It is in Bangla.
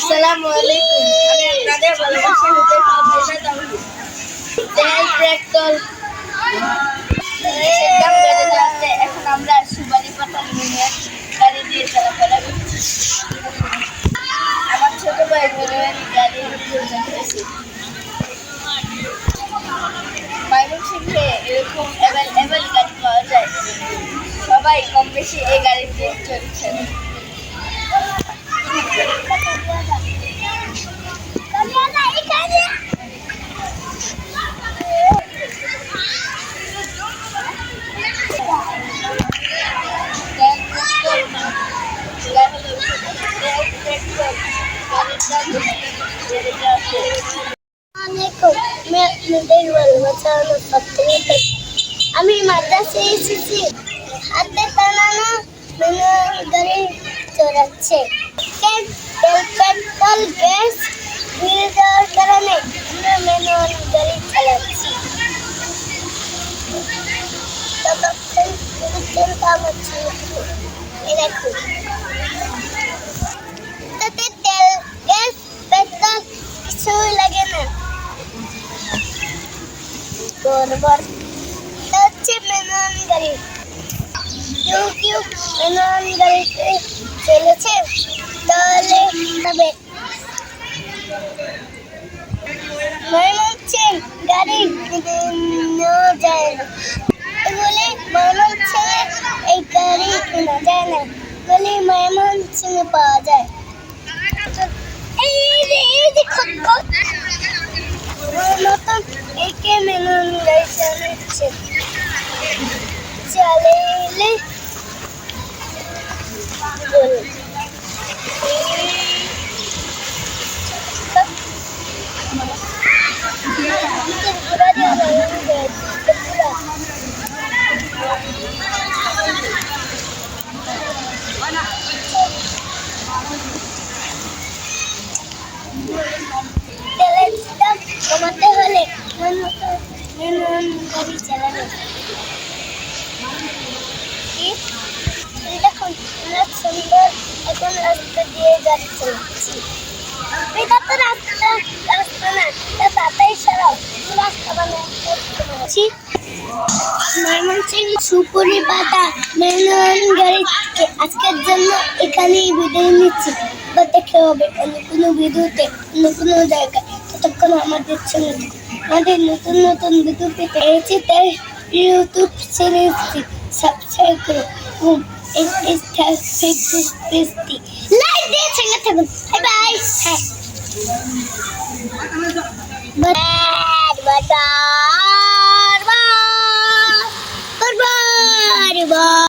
আসসালামু আলাইকুম। আমি আপনাদের ভালোবাসার হৃদয় ফাউন্ডেশন তেল পেট্রোল জিনিসের দাম বেড়ে যাচ্ছে। এখন আমরা সুপারি পাতা নিয়ে গাড়ি দিয়ে চলাফেরা করছি। আমার ছোট ভাই গাড়ির প্রয়োজন হয়েছে। ময়মনসিংহে এরকম অ্যাভেলেবল গাড়ি পাওয়া যায়। সবাই কম বেশি এই গাড়িতে চলছেন। আমি মাদ্রাসায় এসেছি, হাতে টানানো গাড়ি চড়াচ্ছে। তেল পেট্রোল গ্যাস বিল দেওয়ার কারণে আমরা ম্যানুয়াল গাড়ি চালাচ্ছি। ততক্ষণ তেল দাম হচ্ছে দেখো, তাতে তেল গ্যাস পেট্রোল কিছুই লাগে না। বরাবর হচ্ছে ম্যানুয়াল গাড়ি। কেউ ম্যানুয়াল গাড়িতে চলেছে, তাহলে হবে ময়মনসিংহ গাড়ি নেওয়া যায় না বলে ময়মনসিংহে এই গাড়ি কেনা যায় না বলে ময়মনসিংহে পাওয়া যায়। মতন একে ম্যানুয়াল গাড়ি চালাচ্ছে, চালাইলে তেলের দাম কমাতে হলে গাড়ি চালানো। দেখুন আমরা সুন্দর এখন রাস্তা দিয়ে গাড়ি চালাচ্ছি। এটা তো রাস্তা না, এটা তাড়াতাড়ি সরাও, রাস্তা বানাচ্ছি। ময়মনসিংহ সুপুরি পাতা ম্যানুয়াল গাড়ি আজকের জন্য এখানেই বিদায় নিচ্ছি। বা দেখতে হবে অন্য কোনো ভিডিওতে, অন্য কোনো জায়গায়। ততক্ষণ আমাদের সঙ্গে আমাদের নতুন নতুন ভিডিও পেতে এসেছি, তাই ইউটিউব চ্যানেলটি সাবস্ক্রাইব করুন এবং ফেসবুক পেজটি লাইক দিয়ে সঙ্গে থাকুন। Bye bye. হ্যাঁ।